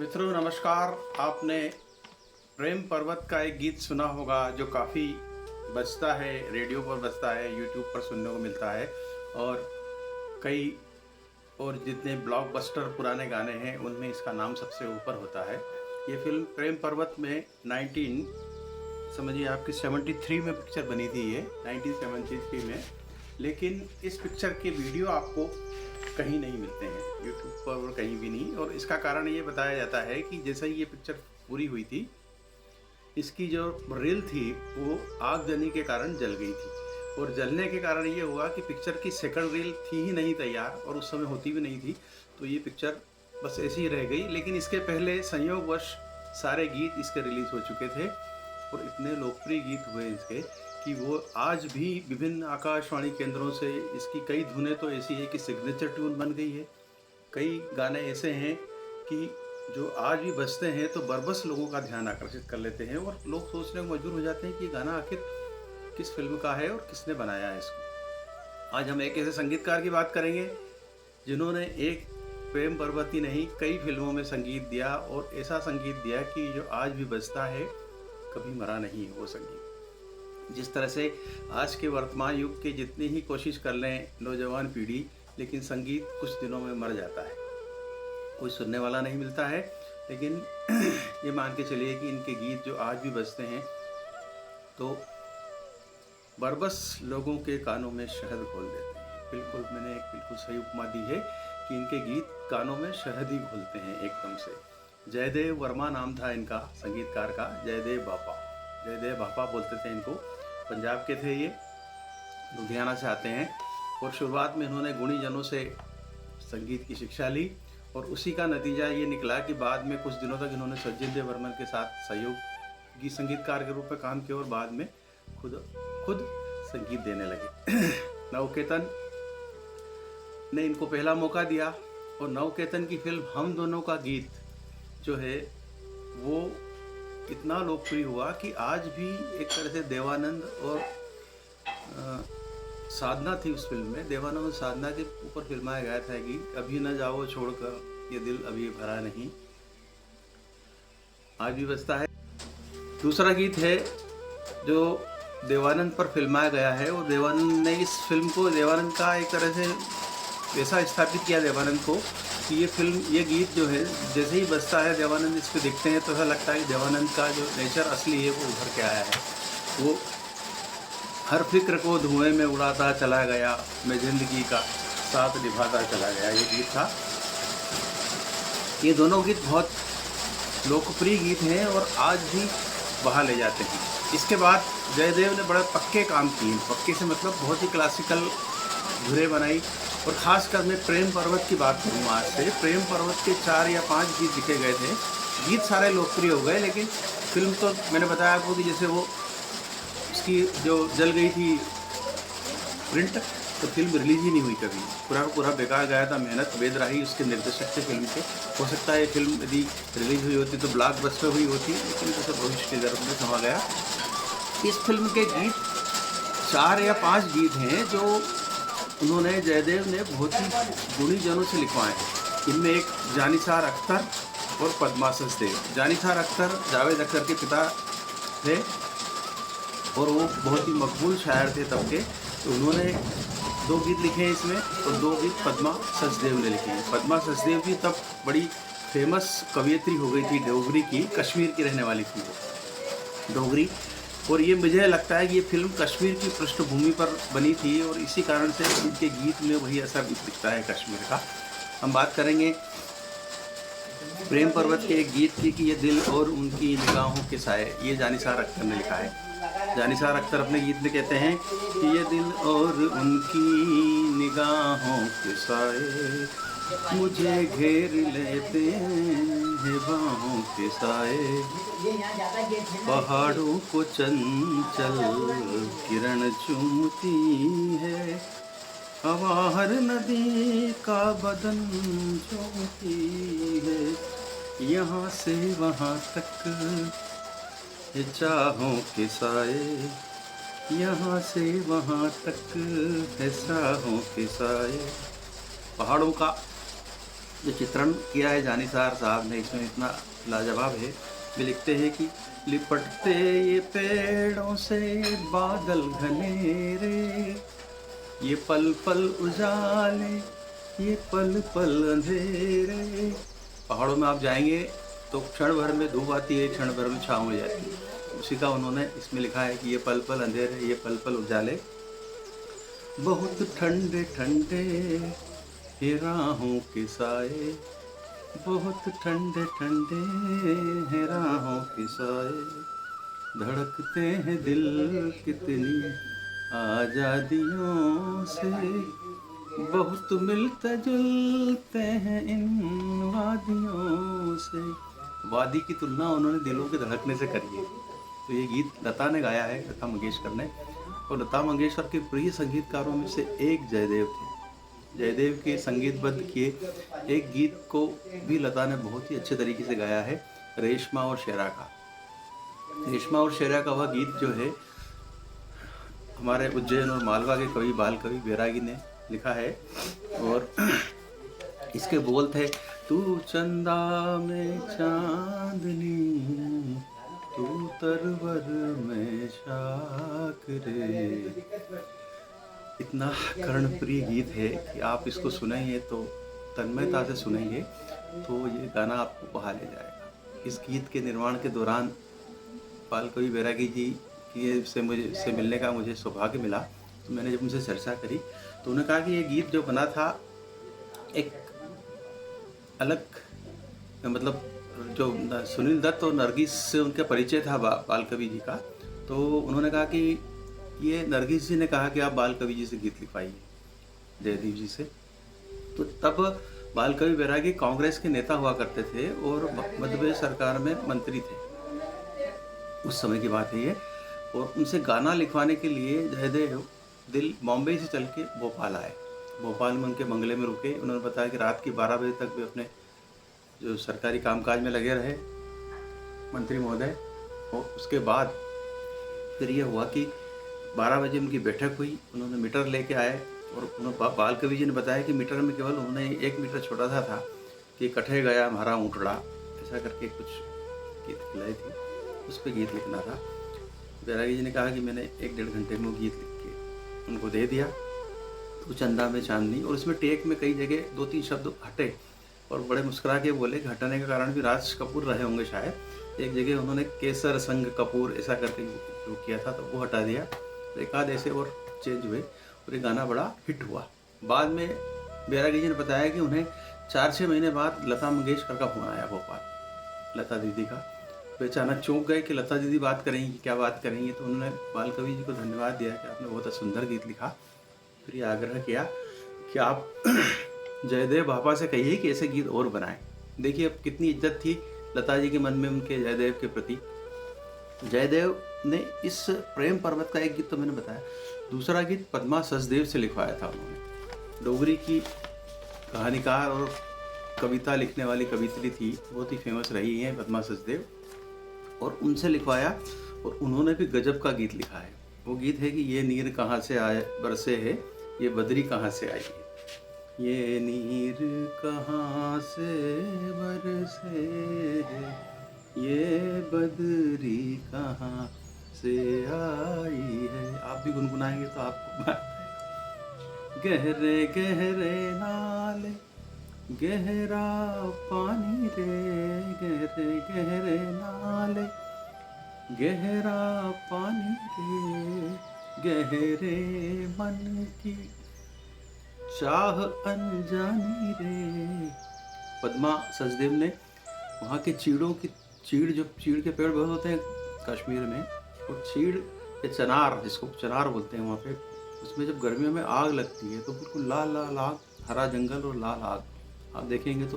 मित्रों नमस्कार। आपने प्रेम पर्वत का एक गीत सुना होगा जो काफ़ी बजता है, रेडियो पर बजता है, यूट्यूब पर सुनने को मिलता है और कई और जितने ब्लॉकबस्टर पुराने गाने हैं उनमें इसका नाम सबसे ऊपर होता है। ये फिल्म प्रेम पर्वत में 19 समझिए आपकी 73 में पिक्चर बनी थी, ये 1973 में। लेकिन इस पिक्चर के वीडियो आपको कहीं नहीं मिलते हैं, यूट्यूब पर और कहीं भी नहीं। और इसका कारण ये बताया जाता है कि जैसे ही ये पिक्चर पूरी हुई थी, इसकी जो रील थी वो आगजनी के कारण जल गई थी। और जलने के कारण ये हुआ कि पिक्चर की सेकंड रील थी ही नहीं तैयार और उस समय होती भी नहीं थी, तो ये पिक्चर बस ऐसी ही रह गई। लेकिन इसके पहले संयोगवश सारे गीत इसके रिलीज़ हो चुके थे और इतने लोकप्रिय गीत हुए इसके कि वो आज भी विभिन्न आकाशवाणी केंद्रों से इसकी कई धुनें तो ऐसी है कि सिग्नेचर ट्यून बन गई है। कई गाने ऐसे हैं कि जो आज भी बजते हैं तो बरबस लोगों का ध्यान आकर्षित कर लेते हैं और लोग सोचने को मजबूर हो जाते हैं कि ये गाना आखिर किस फिल्म का है और किसने बनाया है इसको। आज हम एक ऐसे संगीतकार की बात करेंगे जिन्होंने एक प्रेम पर्वत ही नहीं कई फिल्मों में संगीत दिया और ऐसा संगीत दिया कि जो आज भी बजता है, कभी मरा नहीं वो संगीत। जिस तरह से आज के वर्तमान युग के जितनी ही कोशिश कर लें नौजवान पीढ़ी, लेकिन संगीत कुछ दिनों में मर जाता है, कोई सुनने वाला नहीं मिलता है। लेकिन ये मान के चलिए कि इनके गीत जो आज भी बजते हैं तो बरबस लोगों के कानों में शहद घोल देते हैं। बिल्कुल मैंने एक बिल्कुल सही उपमा दी है कि इनके गीत कानों में शहद ही घोलते हैं एकदम से। जयदेव वर्मा नाम था इनका संगीतकार का, जयदेव बापा बोलते थे इनको। पंजाब के थे ये, लुधियाना से आते हैं और शुरुआत में इन्होंने गुणीजनों से संगीत की शिक्षा ली और उसी का नतीजा ये निकला कि बाद में कुछ दिनों तक इन्होंने सज्जन देव वर्मन के साथ सहयोगी संगीतकार के रूप में काम किया और बाद में खुद संगीत देने लगे। नवकेतन ने इनको पहला मौका दिया और नवकेतन की फिल्म हम दोनों का गीत जो है वो इतना लोकप्रिय हुआ कि आज भी एक तरह से देवानंद और साधना थी उस फिल्म में। देवानंद और साधना के ऊपर फिल्माया गया था कि अभी न जाओ छोड़कर ये दिल अभी भरा नहीं, आज भी बजता है। दूसरा गीत है जो देवानंद पर फिल्माया गया है और देवानंद ने इस फिल्म को, देवानंद का एक तरह से ऐसा स्थापित किया देवानंद को कि ये गीत जो है जैसे ही बजता है, देवानंद इस पर देखते हैं तो ऐसा लगता है कि देवानंद का जो नेचर असली है वो उभर के आया है। वो हर फिक्र को धुएं में उड़ाता चला गया, मैं जिंदगी का साथ निभाता चला गया, ये गीत था। ये दोनों गीत बहुत लोकप्रिय गीत हैं और आज भी वहाँ ले जाते हैं। इसके बाद जयदेव ने बड़े पक्के काम किए, पक्के से मतलब बहुत ही क्लासिकल धुरें बनाई। और ख़ासकर मैं प्रेम पर्वत की बात करूँ आज से, प्रेम पर्वत के 4 या 5 गीत लिखे गए थे। गीत सारे लोकप्रिय हो गए लेकिन फिल्म तो मैंने बताया आपको कि जैसे वो उसकी जो जल गई थी प्रिंट, तो फिल्म रिलीज ही नहीं हुई कभी, पूरा बेकार गया था। मेहनत वेद राही उसके निर्देशक थे फिल्म के। हो सकता है फिल्म यदि रिलीज हुई होती तो ब्लॉकबस्टर हुई होती, लेकिन जैसे भविष्य के दर में समा गया। इस फिल्म के गीत 4 या 5 गीत हैं जो उन्होंने, जयदेव ने बहुत ही गुणीजनों से लिखवाए हैं। इनमें एक जानिसार अख्तर और पद्मा सचदेव। जानिसार अख्तर जावेद अख्तर के पिता थे और वो बहुत ही मकबूल शायर थे तब के, तो उन्होंने 2 गीत लिखे हैं इसमें और 2 गीत पद्मा सचदेव ने लिखे हैं। पद्मा सचदेव भी तब बड़ी फेमस कवयित्री हो गई थी डोगरी की, कश्मीर की रहने वाली थी वो डोगरी। और ये मुझे लगता है कि ये फिल्म कश्मीर की पृष्ठभूमि पर बनी थी और इसी कारण से इनके गीत में वही असर दिखता है कश्मीर का। हम बात करेंगे प्रेम पर्वत के एक गीत की कि ये दिल और उनकी निगाहों के साए, ये जानिसार अख्तर ने लिखा है। जानिसार अख्तर अपने गीत में कहते हैं कि ये दिल और उनकी निगाहों के साए मुझे घेर लेते हैं बाहों के साए, पहाड़ों को चंचल किरण चूमती है, हवा हर नदी का बदन चूमती है, यहाँ से वहाँ तक ये चाहों के साए, यहाँ से वहाँ तक है चाहों के साए। पहाड़ों का जो चित्रण किया है जानिसार साहब ने इसमें इतना लाजवाब है। वे लिखते हैं कि लिपटते ये पेड़ों से बादल घनेरे, ये पल पल उजाले, ये पल पल अंधेरे। पहाड़ों में आप जाएंगे तो क्षण भर में धूप आती है, क्षण भर में छाँव हो जाती है। उसी का उन्होंने इसमें लिखा है कि ये पल पल अंधेरे, ये पल पल उजाले, बहुत ठंडे ठंडे ये राहों के साए, बहुत ठंडे ठंडे हैं राहों के साए, धड़कते हैं दिल कितनी आज़ादियों से, बहुत मिलते जुलते हैं इन वादियों से। वादी की तुलना उन्होंने दिलों के धड़कने से करी है। तो ये गीत लता ने गाया है, लता मंगेशकर ने। और लता मंगेशकर के प्रिय संगीतकारों में से एक जयदेव थे। जयदेव के संगीतबद्ध किए एक गीत को भी लता ने बहुत ही अच्छे तरीके से गाया है, रेशमा और शेरा का। रेशमा और शेरा का वह गीत जो है हमारे उज्जैन और मालवा के कवि बाल कवि बैरागी ने लिखा है। और इसके बोल थे, तू चंदा में चांदनी, तू तरवर में शाख रे। इतना कर्णप्रिय गीत है कि आप इसको सुनेंगे तो तन्मयता से सुनेंगे तो ये गाना आपको बहा ले जाएगा। इस गीत के निर्माण के दौरान बाल कवि बैरागी जी की से मिलने का मुझे सौभाग्य मिला। तो मैंने जब उनसे चर्चा करी तो उन्होंने कहा कि ये गीत जो बना था एक अलग, मतलब जो सुनील दत्त और नरगिस से उनका परिचय था बाल कवि जी का। तो उन्होंने कहा कि ये नरगिस जी ने कहा कि आप बाल कवि जी से गीत लिखवाइए, जयदेव जी से। तो तब बाल कवि बैरागी कांग्रेस के नेता हुआ करते थे और मध्य प्रदेश सरकार में मंत्री थे, उस समय की बात है ये। और उनसे गाना लिखवाने के लिए जयदेव बॉम्बे से चल के भोपाल आए। भोपाल में उनके बंगले में रुके। उन्होंने बताया कि रात की 12 बजे तक भी अपने जो सरकारी कामकाज में लगे रहे मंत्री महोदय। और उसके बाद फिर ये हुआ कि 12 बजे उनकी बैठक हुई। उन्होंने मीटर लेके आए और उन्होंने बाल कवि जी ने बताया कि मीटर में केवल उन्होंने 1 मीटर छोटा सा था कि कटे गया हमारा ऊँटड़ा, ऐसा करके कुछ गीत खिलाई थी, उस पर गीत लिखना था। बैरागी जी ने कहा कि मैंने 1-1.5 घंटे में वो गीत लिख के उनको दे दिया, तो चंदा में चांदनी। और इसमें टेक में कई जगह 2-3 शब्द हटे और बड़े मुस्कुरा के बोले कि हटाने का कारण भी राज कपूर रहे होंगे शायद। एक जगह उन्होंने केसर संग कपूर ऐसा करके जो किया था तो वो हटा दिया। एक आध ऐसे और चेंज हुए और ये गाना बड़ा हिट हुआ। बाद में बैरागी जी ने बताया कि उन्हें 4-6 महीने बाद लता मंगेशकर का फोन आया भोपाल, लता दीदी का। वे अचानक चौंक गए कि लता दीदी बात करेंगी, क्या बात करेंगी। तो उन्होंने बाल कवि जी को धन्यवाद दिया कि आपने बहुत सुंदर गीत लिखा। फिर ये आग्रह किया कि आप जयदेव बाबा से कहिए कि ऐसे गीत और बनाएं। देखिए अब कितनी इज्जत थी लता जी के मन में उनके जयदेव के प्रति। जयदेव ने इस प्रेम पर्वत का एक गीत तो मैंने बताया, दूसरा गीत पद्मा सचदेव से लिखवाया था उन्होंने। डोगरी की कहानीकार और कविता लिखने वाली कवित्री थी, बहुत ही फेमस रही हैं पद्मा सचदेव, और उनसे लिखवाया। और उन्होंने भी गजब का गीत लिखा है। वो गीत है कि ये नीर कहाँ से आए बरसे है, ये बदरी कहाँ से आई है। ये नीर कहाँ से बरसे है, ये बदरी कहाँ से आई है। आप भी गुनगुनाएंगे तो आपको गहरे गहरे नाले गहरा पानी रे, गहरे गहरे नाले गहरा पानी रे, गहरे मन की चाह अनजानी रे। पद्मा सचदेव ने वहाँ के चीड़ों की जो चीड़ के पेड़ बहुत होते हैं कश्मीर में, और चीड़ या चनार, जिसको चनार बोलते हैं वहाँ पे, उसमें जब गर्मियों में आग लगती है तो बिल्कुल लाल लाल आग, हरा जंगल और लाल आग, आप देखेंगे तो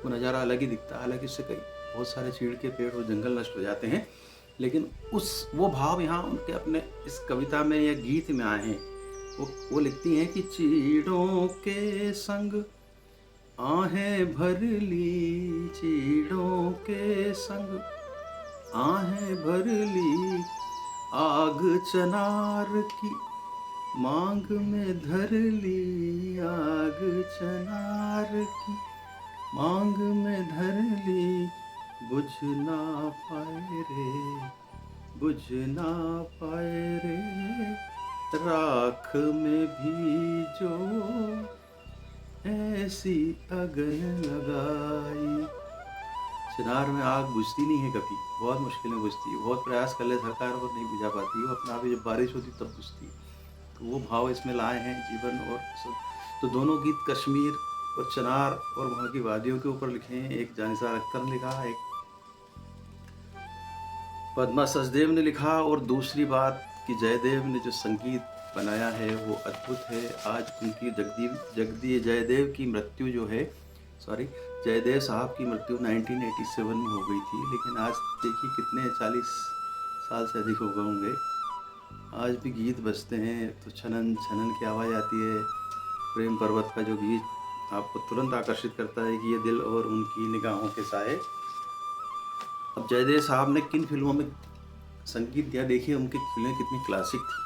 वो नज़ारा अलग ही दिखता है। हालांकि इससे कई बहुत सारे चीड़ के पेड़ और जंगल नष्ट हो जाते हैं, लेकिन वो भाव यहाँ उनके अपने इस कविता में या गीत में आए हैं। वो लिखती हैं कि चीड़ों के संग आहें भर ली, चीड़ों के संग आहें भर ली, आग चनार की मांग में धर ली, आग चनार की मांग में धर ली बुझ ना पाए रे, बुझ ना पाए रे, राख में भी जो ऐसी अगन लगाई। चिनार में आग बुझती नहीं है कभी, बहुत मुश्किल में बुझती है, बहुत प्रयास कर ले सरकार पर नहीं बुझा पाती, वो अपना अभी जब बारिश होती तब बुझती है। तो वो भाव इसमें लाए हैं जीवन और सब। तो दोनों गीत कश्मीर और चिनार और वहाँ की वादियों के ऊपर लिखे हैं। एक जानिसार अख्तर ने लिखा, एक पद्मा सचदेव ने लिखा, और दूसरी बात कि जयदेव ने जो संगीत बनाया है वो अद्भुत है। आज उनकी जयदेव की मृत्यु जो है, सॉरी, जयदेव साहब की मृत्यु 1987 में हो गई थी, लेकिन आज देखिए कितने 40 साल से अधिक हो गए होंगे, आज भी गीत बजते हैं तो छनन छनन की आवाज़ आती है। प्रेम पर्वत का जो गीत आपको तुरंत आकर्षित करता है कि ये दिल और उनकी निगाहों के साए। अब जयदेव साहब ने किन फिल्मों में संगीत दिया, देखिए उनकी फिल्में कितनी क्लासिक थी।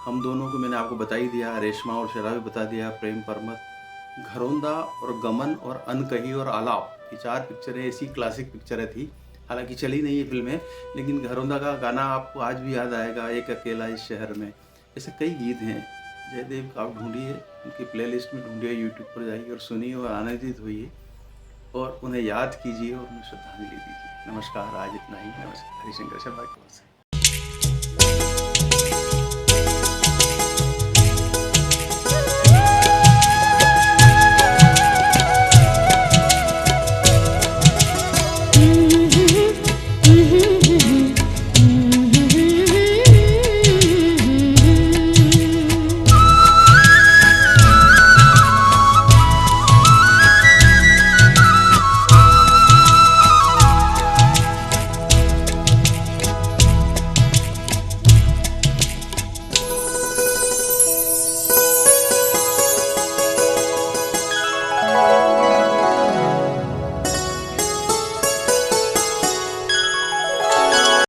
हम दोनों को मैंने आपको बता ही दिया, रेशमा और शराबी बता दिया, प्रेम पर्वत, घरौंदा और गमन और अनकही और आलाप, ये 4 पिक्चरें ऐसी क्लासिक पिक्चरें थी। हालांकि चली नहीं है फिल्में, लेकिन घरौंदा का गाना आपको आज भी याद आएगा, एक अकेला इस शहर में। ऐसे कई गीत हैं जयदेव का, आप ढूंढिए, उनकी प्लेलिस्ट में ढूंढिए, यूट्यूब पर जाइए और सुनिए और आनंदित होइए और उन्हें याद कीजिए और उन्हें श्रद्धांजलि दीजिए। नमस्कार, आज इतना ही। नमस्कार, हरिशंकर शर्मा की ओर से।